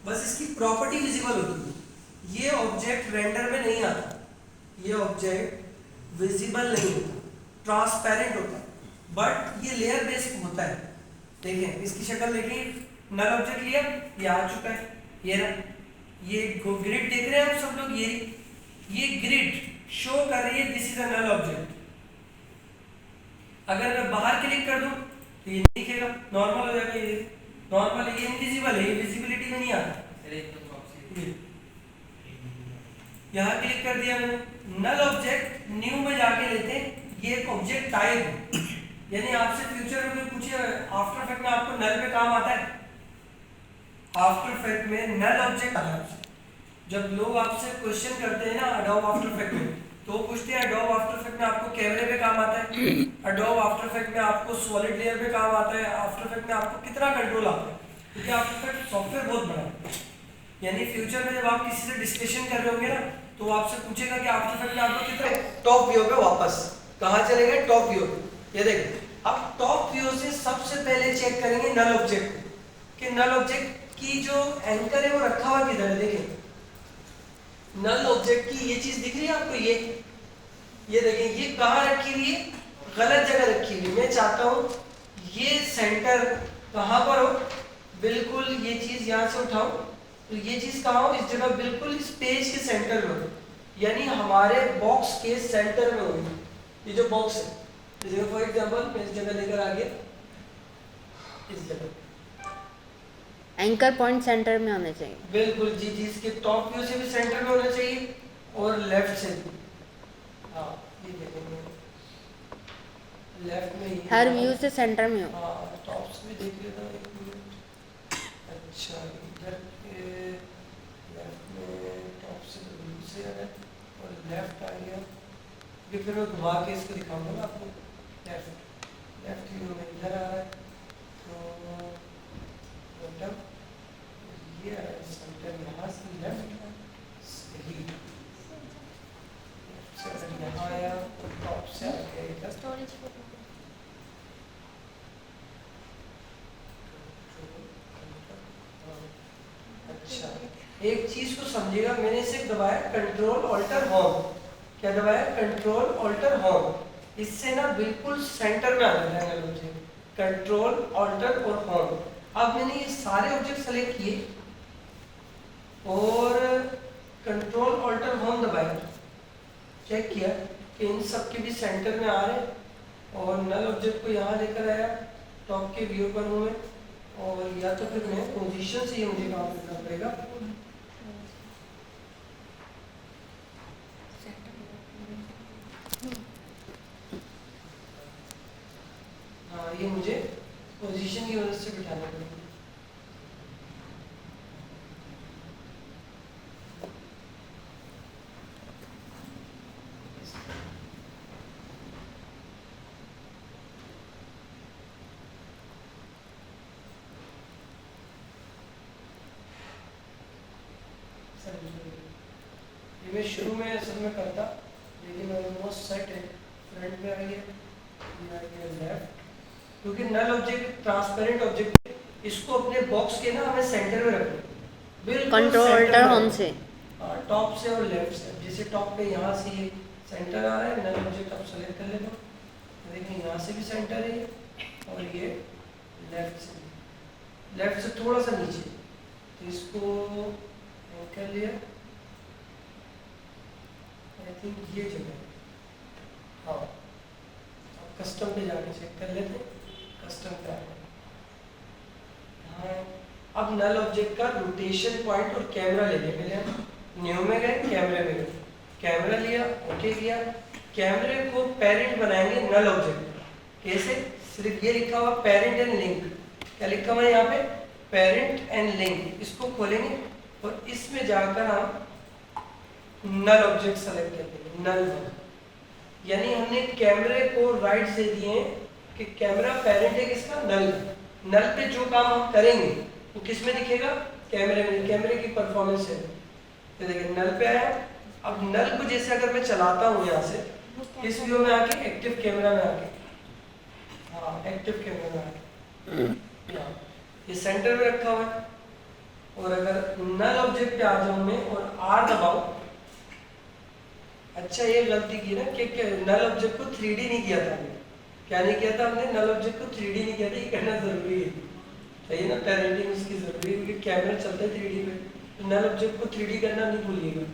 बस इसकी property visible होती है। ये ऑब्जेक्ट रेंडर में नहीं आता, ये ऑब्जेक्ट विजिबल नहीं होता, ट्रांसपेरेंट होता है, बट ये लेयर बेस्ड होता है। देखें इसकी शक्ल देखिए, नल ऑब्जेक्ट लिया, ये आ चुका है, ये रहा, ये ग्रिड देख रहे हैं आप सब लोग, ये ग्रिड शो कर रही है this is a null object. अगर मैं बाहर क्लिक कर दूं तो ये नहीं दिखेगा, नॉर्मल हो जाएगा, ये नॉर्मल है, ये इनविजिबल है, ये विजिबिलिटी में नहीं आता। यहाँ क्लिक कर दिया मैंने, नल ऑब्जेक्ट न्यू में जाके लेते हैं, ये एक ऑब्जेक्ट टाइप है। यानी आपसे फ्यूचर में कोई पूछे आफ्टर इफेक्ट में आपको नल पे काम आता है, आफ्टर इफेक्ट में नल ऑब्जेक्ट आता है। जब लोग आपसे क्वेश्चन करते हैं ना एडोब आफ्टर इफेक्ट में, तो पूछते हैं एडोब आफ्टर इफेक्ट में आपको कैमरे पे काम आता है, एडोब आफ्टर इफेक्ट में आपको सॉलिड लेयर पे काम आता है, आफ्टर इफेक्ट में आपको कितना कंट्रोल आता है, क्योंकि आफ्टर इफेक्ट सॉफ्टवेयर बहुत बड़ा है। यानी फ्यूचर में जब आप किसी से डिस्कशन कर रहे होंगे ना, तो वो आपसे पूछेगा कि आफ्टर इफेक्ट में आपको कितना। टॉप व्यू पे वापस कहाँ चले गए, टॉप व्यू। ये देखो, अब टॉप व्यू से सबसे पहले चेक करेंगे नल ऑब्जेक्ट कि नल ऑब्जेक्ट की जो एंकर है वो रखा हुआ किधर है। देखिए नल ऑब्जेक्ट की ये चीज दिख रही है आपको, ये देखें, ये कहाँ रखी हुई है, गलत जगह रखी हुई है। मैं चाहता हूँ ये सेंटर कहाँ पर हो, बिल्कुल ये चीज यहाँ से उठाओ, तो ये चीज कहाँ हो, इस जगह बिल्कुल इस पेज के सेंटर में हो, यानी हमारे बॉक्स के सेंटर में होगी। ये जो बॉक्स है, इस जगह फॉर एग्जांपल मैं इस जगह लेकर आ गया, इस जगह एंकर पॉइंट सेंटर में होने चाहिए। बिल्कुल जी जी, इसके टॉप व्यू से भी सेंटर में होना चाहिए और लेफ्ट से भी। हाँ ये देखेंगे लेफ्ट में, हर व्यू से सेंटर में हो। हाँ टॉप से भी देख लेता हूँ, एक मिनट। अच्छा इधर के लेफ्ट में टॉप से तो व्यू से आ रहा है और लेफ्ट आ गया, ये फिर मैं घुमा के इसको दिखाऊंगा ना आपको। लेफ्ट व्यू में इधर आ रहा है, तो मतलब ये सेंटर यहाँ से लेफ्ट सही, से यहाँ आया तो टॉप से आ गया इधर। अच्छा एक चीज को समझिएगा, मैंने इसे दबाया कंट्रोल ऑल्टर होम, क्या दबाया, कंट्रोल ऑल्टर होम, इससे ना बिल्कुल सेंटर में आ जाता है मुझे, कंट्रोल ऑल्टर और होम। अब मैंने ये सारे ऑब्जेक्ट सेलेक्ट किए और कंट्रोल ऑल्टर होम दबाया, चेक किया कि इन सब के भी सेंटर में आ रहे हैं, और नल ऑब्जेक्ट को यहाँ लेकर आया टॉप के व्यू पर हूँ मैं, और या तो फिर मैं पोजीशन से ही मुझे काम करना पड़ेगा। हाँ ये मुझे पोजीशन की वजह से बिठाना पड़ेगा। ये मैं शुरू में असल में करता, लेकिन ऑलमोस्ट सेट है, फ्रंट में आ गया लेफ्ट, क्योंकि नल ऑब्जेक्ट ट्रांसपेरेंट ऑब्जेक्ट, इसको अपने बॉक्स के ना हमें सेंटर में रखना, बिल्कुल कंट्रोल ऑल्टर होम से टॉप से और लेफ्ट से। जैसे टॉप पे यहाँ से ये सेंटर आ रहा है, नल ऑब्जेक्ट आप सेलेक्ट कर लेते हो, देखिए यहाँ से भी सेंटर है और ये लेफ्ट से थोड़ा सा नीचे, तो इसको कर लिया, आई थिंक ये जगह, हाँ कस्टम पे जाके चेक कर लेते, कस्टम पे आ गया। हाँ अब नल ऑब्जेक्ट का रोटेशन पॉइंट और कैमरा ले लिया, पहले न्यू में गए, कैमरे में गए, कैमरा लिया, ओके किया, कैमरे को पेरेंट बनाएंगे नल ऑब्जेक्ट। कैसे, सिर्फ ये लिखा हुआ पेरेंट एंड लिंक, क्या लिखा हुआ है यहाँ पे, पेरेंट एंड लिंक, इसको खोलेंगे और इसमें जाकर हम नल ऑब्जेक्ट सेलेक्ट करेंगे, नल वन, यानी हमने कैमरे को राइट से दिए कि कैमरा पेरेंट है किसका, नल। नल पे जो काम हम करेंगे वो किस में दिखेगा, कैमरे में, कैमरे की परफॉर्मेंस है। तो देखिए नल पे आया, अब नल को जैसे अगर मैं चलाता हूँ यहाँ से इस व्यू में आके, एक्टिव कैमरा में आके, हाँ एक्टिव कैमरा में आके, ये सेंटर में रखा हुआ है, और अगर नल ऑब्जेक्ट पे आ जाऊं मैं और आर दबाऊं। अच्छा ये गलती की ना कि नल ऑब्जेक्ट को 3D नहीं किया था हमने। क्या नहीं किया था हमने? नल ऑब्जेक्ट को 3D नहीं किया था। ये करना जरूरी है, सही है ना? पेरेंटिंग उसकी जरूरी है क्योंकि कैमरा चलता है 3D पे, तो नल ऑब्जेक्ट को 3D करना नहीं भूलिएगा,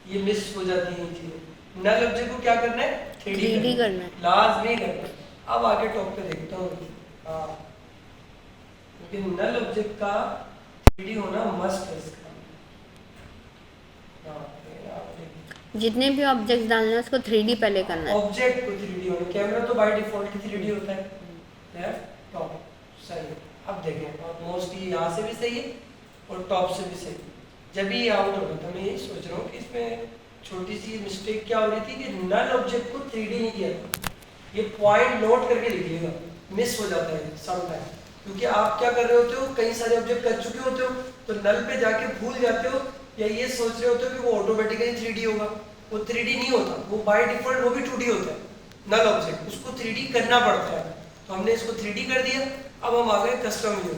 ये मिस हो जाती है ये चीजें। नल ऑब्जेक्ट को क्या करना है? 3D करना है। लाजमी करना है। अब आगे टॉप पे देखता हूँ। हाँ, क्योंकि नल ऑब्जेक्ट का 3D होना मस्ट है इसका। हाँ, ये आप देखिए। जितने भी ऑब्जेक्ट डालने हैं उसको 3D पहले करना है। ऑब्जेक्ट को 3D होना, कैमरा तो बाय डिफॉल्ट 3D होता है। लेफ्ट टॉप सही है। अब देखें, और मोस्टली यहाँ से भी सही है और टॉप से भी सही है। जब ये आउट होगा तो मैं यही सोच रहा हूँ कि इसमें छोटी सी मिस्टेक क्या हो रही थी कि नल ऑब्जेक्ट को 3D नहीं किया था। ये पॉइंट नोट करके लिखिएगा, मिस हो जाता है सम टाइम, क्योंकि आप क्या कर रहे होते हो, कई सारे ऑब्जेक्ट कर चुके होते हो तो नल पे जाके भूल जाते हो या ये सोच रहे होते हो कि वो ऑटोमेटिकली 3D होगा। वो 3D नहीं होता, वो बाय डिफॉल्ट वो भी 2D होता है नल ऑब्जेक्ट, उसको 3D करना पड़ता है। तो हमने इसको 3D कर दिया। अब हम आ गए कस्टम व्यू।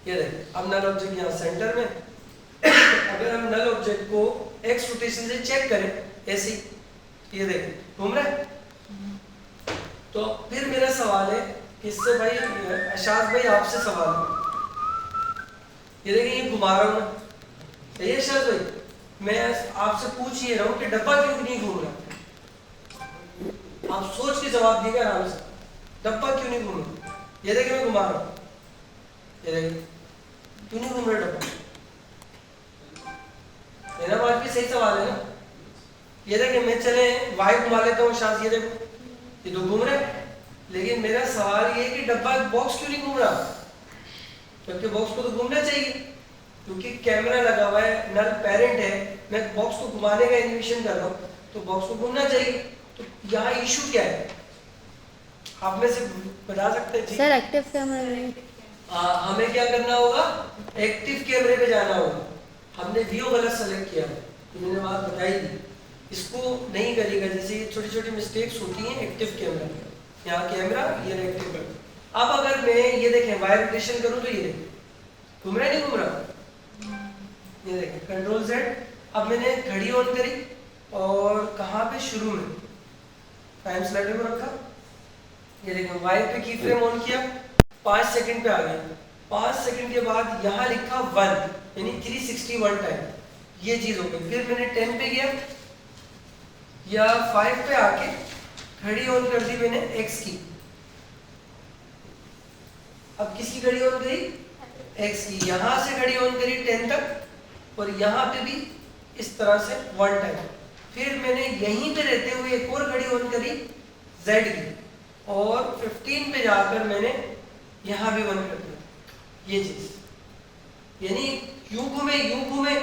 ये देखिए, अब नल ऑब्जेक्ट यहाँ सेंटर में अगर हम नल ऑब्जेक्ट को एक्स रोटेशन से चेक करें ऐसे, ये देखिए घूम रहा है। तो फिर मेरा सवाल है इससे भाई, अशाद भाई आपसे सवाल है, ये देखिए ये घुमा रहा हूँ मैं, सही है अशाद भाई? मैं आपसे पूछ ये रहा हूँ कि डब्बा क्यों नहीं घूम रहा? आप सोच के जवाब दीजिए आराम से, डब्बा क्यों नहीं घूम रहा? ये देखिए मैं घुमा रहा हूँ, ये देखिए क्यों नहीं घूम रहा डब्बा? मेरा बात भी सही सवाल है ना? ये देखिए मैं चले वाई घुमा लेता हूँ शायद, ये देखो ये तो घूम रहा है, लेकिन मेरा सवाल ये है कि डब्बा बॉक्स क्यों नहीं घूम रहा? क्योंकि बॉक्स को तो घूमना चाहिए, क्योंकि कैमरा लगा हुआ है, नल पेरेंट है, मैं बॉक्स को घुमाने का एनिमेशन कर रहा हूँ तो बॉक्स को घूमना चाहिए। तो यहाँ इशू क्या है, आप में से बता सकते हैं? सर एक्टिव कैमरा में हमें क्या करना होगा? एक्टिव कैमरे पे जाना होगा। हमने व्यू गलत सेलेक्ट किया, तो मैंने बात बताई थी, इसको नहीं करेगा। जैसे ये छोटी छोटी मिस्टेक्स होती हैं एक्टिव कैमरा में, यहाँ कैमरा ये एक्टिव कैमरा। अब अगर मैं ये देखें वाई रोटेशन करूँ तो ये देखें घूम रहा है नहीं घूम रहा? ये देखें कंट्रोल Z। अब मैंने घड़ी ऑन करी और कहाँ पे? शुरू में टाइम स्लाइडर को रखा, ये देखें वाई पे की फ्रेम ऑन किया, 5 सेकंड पे आ गया। 5 सेकंड के बाद यहाँ लिखा 1, यानी 361 टाइम, ये चीज हो गई। फिर मैंने 10 पे गया या 5 पे आके घड़ी ऑन कर दी मैंने X की। अब किसकी घड़ी ऑन करी? X की। यहाँ से घड़ी ऑन करी 10 तक और यहाँ पे भी इस तरह से 1 टाइम। फिर मैंने यहीं पे रहते हुए एक और घड़ी ऑन करी Z की और 15 पे जाकर मैंने यहाँ भी 1 कर दिया, ये चीज। यानी यूं घूमे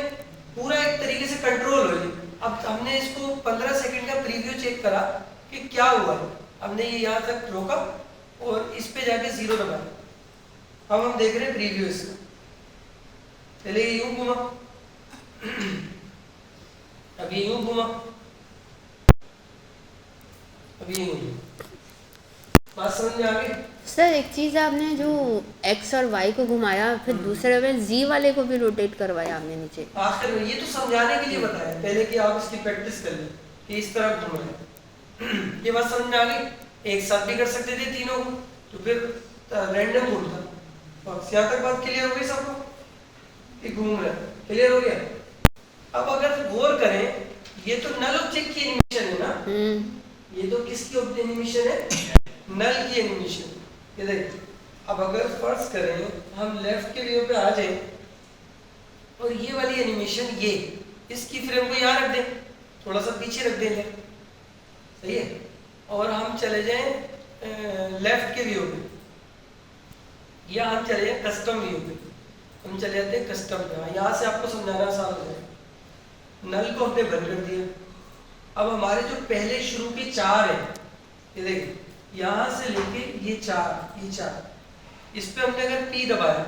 पूरा एक तरीके से कंट्रोल हो गई। अब हमने इसको 15 सेकंड का प्रीव्यू चेक करा कि क्या हुआ है। हमने ये यहाँ तक रोका और इस पे जाके 0 दबाया। अब हम देख रहे हैं प्रीव्यू इसका। पहले ये यूं घूमा, अब ये यूं घूमा, अब ये यूं घूमा। बात समझ में आ गई? सर एक चीज़ आपने जो एक्स और वाई को घुमाया, फिर दूसरे में जी वाले को भी रोटेट करवाया आपने नीचे। आखिर में ये तो समझाने के लिए बताया पहले कि आप इसकी प्रैक्टिस कर लें कि इस तरह घूमना है। ये बात समझ में आ गई? एक साथ भी कर सकते थे तीनों को, तो फिर रैंडम घूमता। यहाँ तक बात क्लियर हो गई सबको? ये घूम रहा है, क्लियर हो गया? अब अगर गौर करें, ये तो नल ऑब्जेक्ट की एनिमेशन है ना? ये तो किसकी एनिमेशन है? नल की एनिमेशन। ये देखिए, अब अगर फर्ज करें हम लेफ्ट के व्यू पे आ जाएं और ये वाली एनिमेशन, ये इसकी फ्रेम को यहाँ रख दें, थोड़ा सा पीछे रख देंगे, सही है? और हम चले जाएं लेफ्ट के व्यू पे, या हम चले जाएं कस्टम व्यू पे। हम चले जाते हैं कस्टम पे, यहाँ से आपको समझाना आसान हो जाए। नल को हमने बंद कर दिया। अब हमारे जो पहले शुरू के 4 है, ये देखिए यहाँ से लेके ये 4, इस पे हमने अगर P दबाया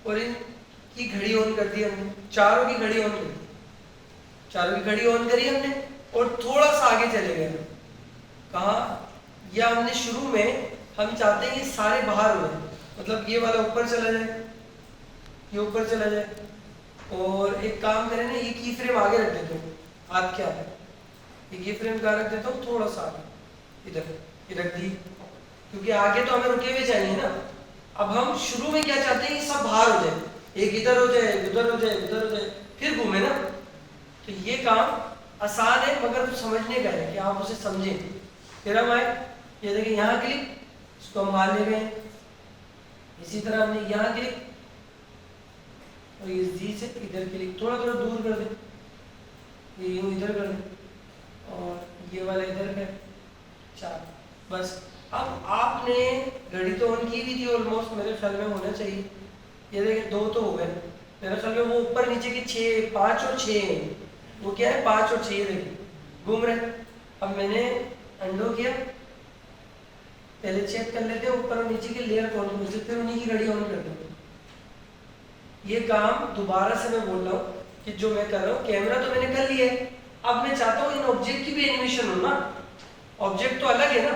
और इनकी घड़ी ऑन कर दी हमने, चारों की घड़ी ऑन कर दी, चारों की घड़ी ऑन करी हमने और थोड़ा सा आगे चले गए। कहाँ? या हमने शुरू में हम चाहते हैं ये सारे बाहर हो जाए, मतलब ये वाला ऊपर चला जाए, ये ऊपर चला जाए। और एक काम करें ना, ये की फ्रेम आगे रख देते हो हाथ के आगे, ये की फ्रेम कहाँ रख देता हूँ, थोड़ा सा आगे इधर, ये रख दी, क्योंकि आगे तो हमें रुके हुए चाहिए ना। अब हम शुरू में क्या चाहते हैं, ये सब बाहर हो जाए, एक इधर हो जाए, उधर हो जाए, उधर हो जाए, फिर घूमे ना। तो ये काम आसान है मगर समझने का है कि आप उसे समझें। फिर हम आए, ये देखिए यहाँ क्लिक, इसको हम बाहर ले गए। इसी तरह हमने यहाँ क्लिक और ये जी से इधर क्लिक, थोड़ा थोड़ा दूर कर दे, ये यूँ इधर कर दे और ये वाला इधर कर, 4 बस। अब आपने घड़ी तो ऑन की भी थी ऑलमोस्ट, मेरे ख्याल में होना चाहिए, ये देखिए 2 तो हो गए मेरे ख्याल में। वो ऊपर नीचे के 6, 5 और 6 हैं, वो क्या है 5 और 6 देखिए घूम रहे। अब मैंने अंडो किया, पहले चेक कर लेते हैं ऊपर और नीचे के लेयर कौन कौन से, फिर उन्हीं की घड़ी ऑन कर देते हैं। ये काम दोबारा से मैं बोल रहा हूँ कि जो मैं कर रहा हूँ, कैमरा तो मैंने कर लिया है, अब मैं चाहता हूँ इन ऑब्जेक्ट की भी एनिमेशन हो ना। ऑब्जेक्ट तो अलग है ना,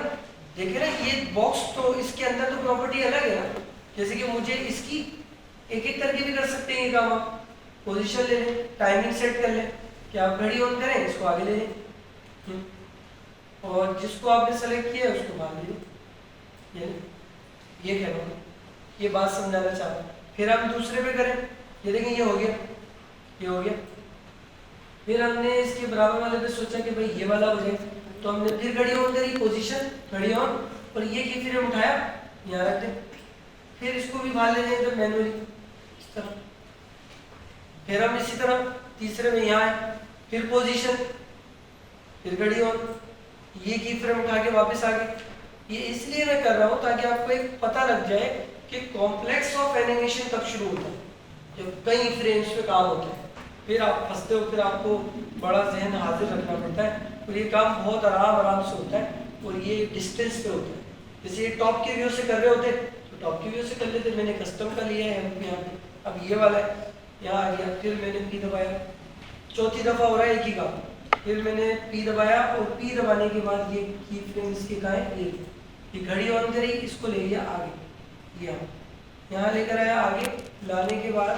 देखिए ना ये बॉक्स, तो इसके अंदर तो प्रॉपर्टी अलग है ना। जैसे कि मुझे इसकी एक एक करके भी कर सकते हैं ये काम। आप पोजीशन ले लें, टाइमिंग सेट कर लें कि आप घड़ी ऑन करें, इसको आगे ले लें और जिसको आपने सेलेक्ट किया है उसको बाहर ले लें। ये कह रहा हूँ, ये बात समझाना चाह रहा हूँ। फिर हम दूसरे पे करें, ये देखें ये हो गया, ये हो गया। फिर हमने इसके बराबर वाले पे सोचा कि भाई ये वाला हो जाए, तो हमने फिर घड़ी ऑन करी, पोजीशन घड़ी ऑन, और ये की फिर उठाया यहाँ रख दें। फिर इसको भी बाहर ले जाए तो मैनुअली इस तरह। फिर हम इसी तरह तीसरे में यहाँ आए, फिर पोजीशन, फिर घड़ी ऑन, ये की फ्रेम उठा के वापस आ गए। ये इसलिए मैं कर रहा हूँ ताकि आपको एक पता लग जाए कि कॉम्प्लेक्स ऑफ एनिमेशन कब शुरू होता है, जब कई फ्रेम्स पे काम होता है। फिर आप फंसते हो, फिर आपको बड़ा जहन हाजिर रखना पड़ता है, और ये काम बहुत आराम से होता है, और ये डिस्टेंस पे होता है। जैसे ये टॉप के व्यू से कर रहे होते तो टॉप के व्यू से कर लेते, मैंने कस्टम का लिया है यहाँ पे। अब ये वाला है, यहाँ आ गया, फिर मैंने पी दबाया, चौथी दफ़ा हो रहा है एक ही काम। फिर मैंने पी दबाया, और पी दबाने के बाद ये की फ्रेम इसके कहाँ है, ये घड़ी ऑन करी, इसको ले लिया आगे, यहाँ लेकर आया आगे, लाने के बाद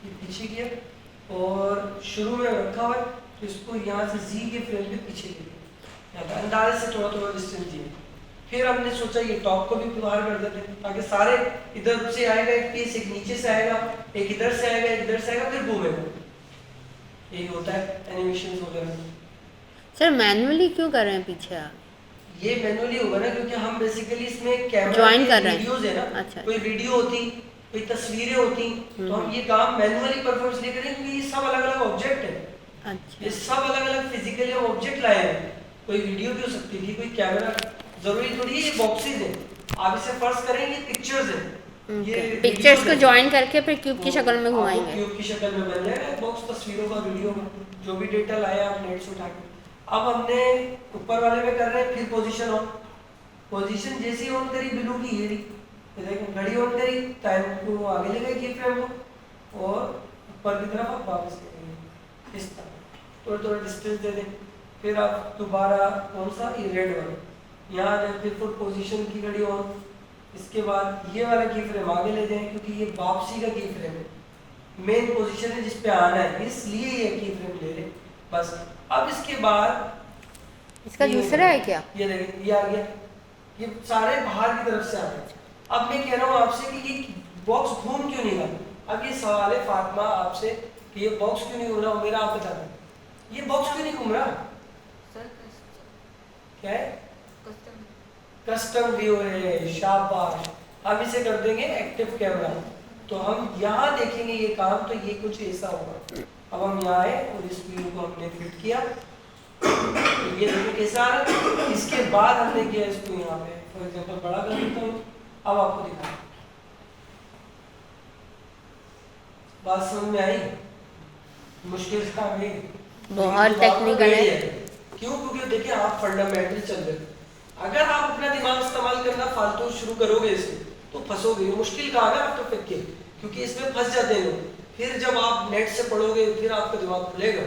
ये पीछे किया, और शुरू में रखा हुआ है तो इसको यहाँ से जी के फ्रेम पे पीछे ले लिया, यहाँ पे अंदाजे से थोड़ा थोड़ा डिस्टेंस दिया। फिर हमने सोचा ये टॉप को भी बाहर कर देते हैं ताकि सारे इधर से आएगा एक पीस, एक नीचे से आएगा, एक इधर से आएगा, एक इधर से आएगा, फिर घूमेगा। यही होता है एनिमेशन वगैरह। सर मैनुअली क्यों कर रहे हैं पीछे आप? ये मैनुअली होगा ना, क्योंकि हम बेसिकली इसमें कैमरा ज्वाइन कर रहे हैं, वीडियोस है ना। अच्छा। कोई वीडियो होती, कोई तस्वीरें होती, तो हम ये काम मैनुअली परफॉर्म इसलिए करें क्योंकि ये सब अलग अलग ऑब्जेक्ट है। अच्छा, ये सब अलग अलग फिजिकली हम ऑब्जेक्ट लाए हैं। कोई वीडियो भी हो सकती थी, कोई कैमरा, जरूरी थोड़ी है ये बॉक्सेस है। आप इसे फर्स्ट करें, ये पिक्चर्स है, ये पिक्चर्स को ज्वाइन करके फिर क्यूब की शक्ल में आपको घुमाएंगे। क्यूब की शक्ल में बन जाएगा बॉक्स, तस्वीरों का, वीडियो का, जो भी डेटा लाया आप नेट से उठा के। अब हमने ऊपर वाले में कर रहे हैं, फिर पोजीशन ऑन। पोजीशन जैसे ऑन करी ब्लू की, ये देखो घड़ी ऑन करी, टाइम को आगे ले गए की फ्रेम को, और ऊपर की तरफ आप वापस ले गए इस तरह, थोड़ा थोड़ा डिस्टेंस दे दें। फिर आप दोबारा कौन सा, ये रेड वाला, यहाँ जाए, फिर फुल पोजीशन की घड़ी ऑन। इसके बाद ये वाला की फ्रेम आगे ले जाएं, क्योंकि ये वापसी का की फ्रेम है, मेन पोजीशन है जिस पे आना है, इसलिए ये की फ्रेम ले लें बस। अब इसके बाद इसका दूसरा है क्या? ये देखें, ये आ गया, ये सारे बाहर की तरफ से आ गए। अब मैं कह रहा हूँ आपसे कि ये बॉक्स घूम क्यों नहीं रहा। अब ये सवाल है फातिमा आपसे कि ये बॉक्स क्यों नहीं घूम रहा, मेरा आप बता दें, ये बॉक्स क्यों नहीं घूम रहा? क्या है? कस्टम व्यू है, शाबाश। हम इसे कर देंगे एक्टिव कैमरा, तो हम यहाँ देखेंगे ये काम, तो ये कुछ ऐसा होगा। अब हम यहाँ आए और इस व्यू को हमने फिट किया, तो ये देखो कैसा आ रहा है। इसके बाद हमने किया इसको यहाँ पे फॉर एग्जांपल बड़ा कर देता हूँ, अब आपको दिखा, बात समझ में आई? मुश्किल काम है, बहुत टेक्निकल है। क्यों? क्योंकि देखिए आप फंडामेंटल चल रहे हैं, अगर आप अपना दिमाग इस्तेमाल करना फालतू शुरू करोगे इसे तो फंसोगे। मुश्किल कहाँ है आफ्टर इफेक्ट के, क्योंकि इसमें फंस जाते हैं लोग। फिर जब आप नेट से पढ़ोगे फिर आपका दिमाग खुलेगा,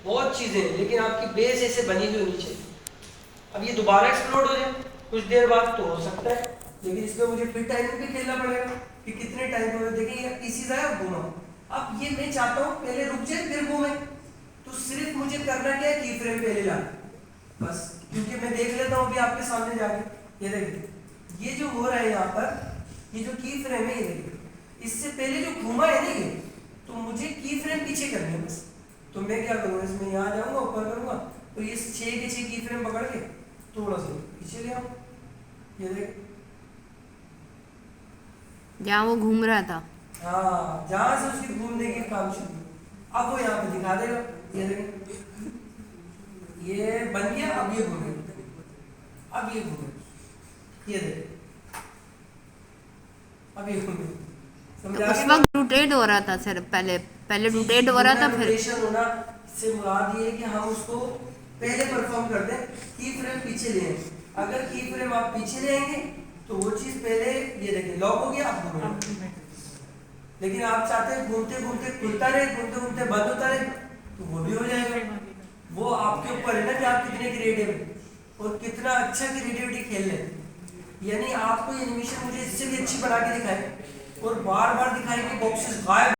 बहुत चीज़ें हैं, लेकिन आपकी बेस ऐसे बनी हुई होनी चाहिए। अब ये दोबारा एक्सप्लोड हो जाए कुछ देर बाद तो हो सकता है, लेकिन इसमें मुझे फिर टाइमिंग भी खेलना पड़ेगा कि कितने टाइम पे देखिए ये पीसीज आया और घूमा। अब ये मैं चाहता हूँ पहले रुक जाए फिर घूमे, तो सिर्फ मुझे करना क्या है, की फ्रेम पहले ला बस, क्योंकि मैं देख लेता हूँ अभी आपके सामने जाके। ये देखिए ये जो हो रहा है यहाँ पर, ये जो की फ्रेम है ये देखिए, इससे पहले जो घूमा है ना ये, तो मुझे की फ्रेम पीछे करनी है बस। तो मैं क्या करूँगा, इसमें यहाँ जाऊँगा ऊपर करूँगा, तो ये 6 के 6 की फ्रेम पकड़ के थोड़ा सा पीछे ले आऊँ। ये देख जहाँ वो घूम रहा था। हाँ, जहाँ से उसकी घूमने की काम शुरू, अब वो यहाँ पे दिखा देगा। ये देखें ये बन गया, अब ये घूमे, अब ये घूमे, ये देख अब ये घूमे, तो समझा उस गया? वक्त रोटेट हो रहा था सर, पहले रोटेट हो रहा था फिर। रोटेशन होना से मुराद ये है कि हम उसको पहले परफॉर्म कर दें, की फ्रेम पीछे ले आए। अगर की फ्रेम आप पीछे ले आएंगे तो वो चीज पहले, ये देखिए लॉक हो गया, अब घूमे। लेकिन आप चाहते हैं घूमते घूमते खुलता रहे, घूमते घूमते बंद होता रहे, तो वो भी हो जाएगा। वो आपके ऊपर है ना कि आप कितने क्रिएटिव हैं और कितना अच्छा क्रिएटिविटी खेल लें। यानी आपको ये एनिमेशन मुझे इससे भी अच्छी बना के दिखाए और बार बार दिखाए कि बॉक्सेस गायब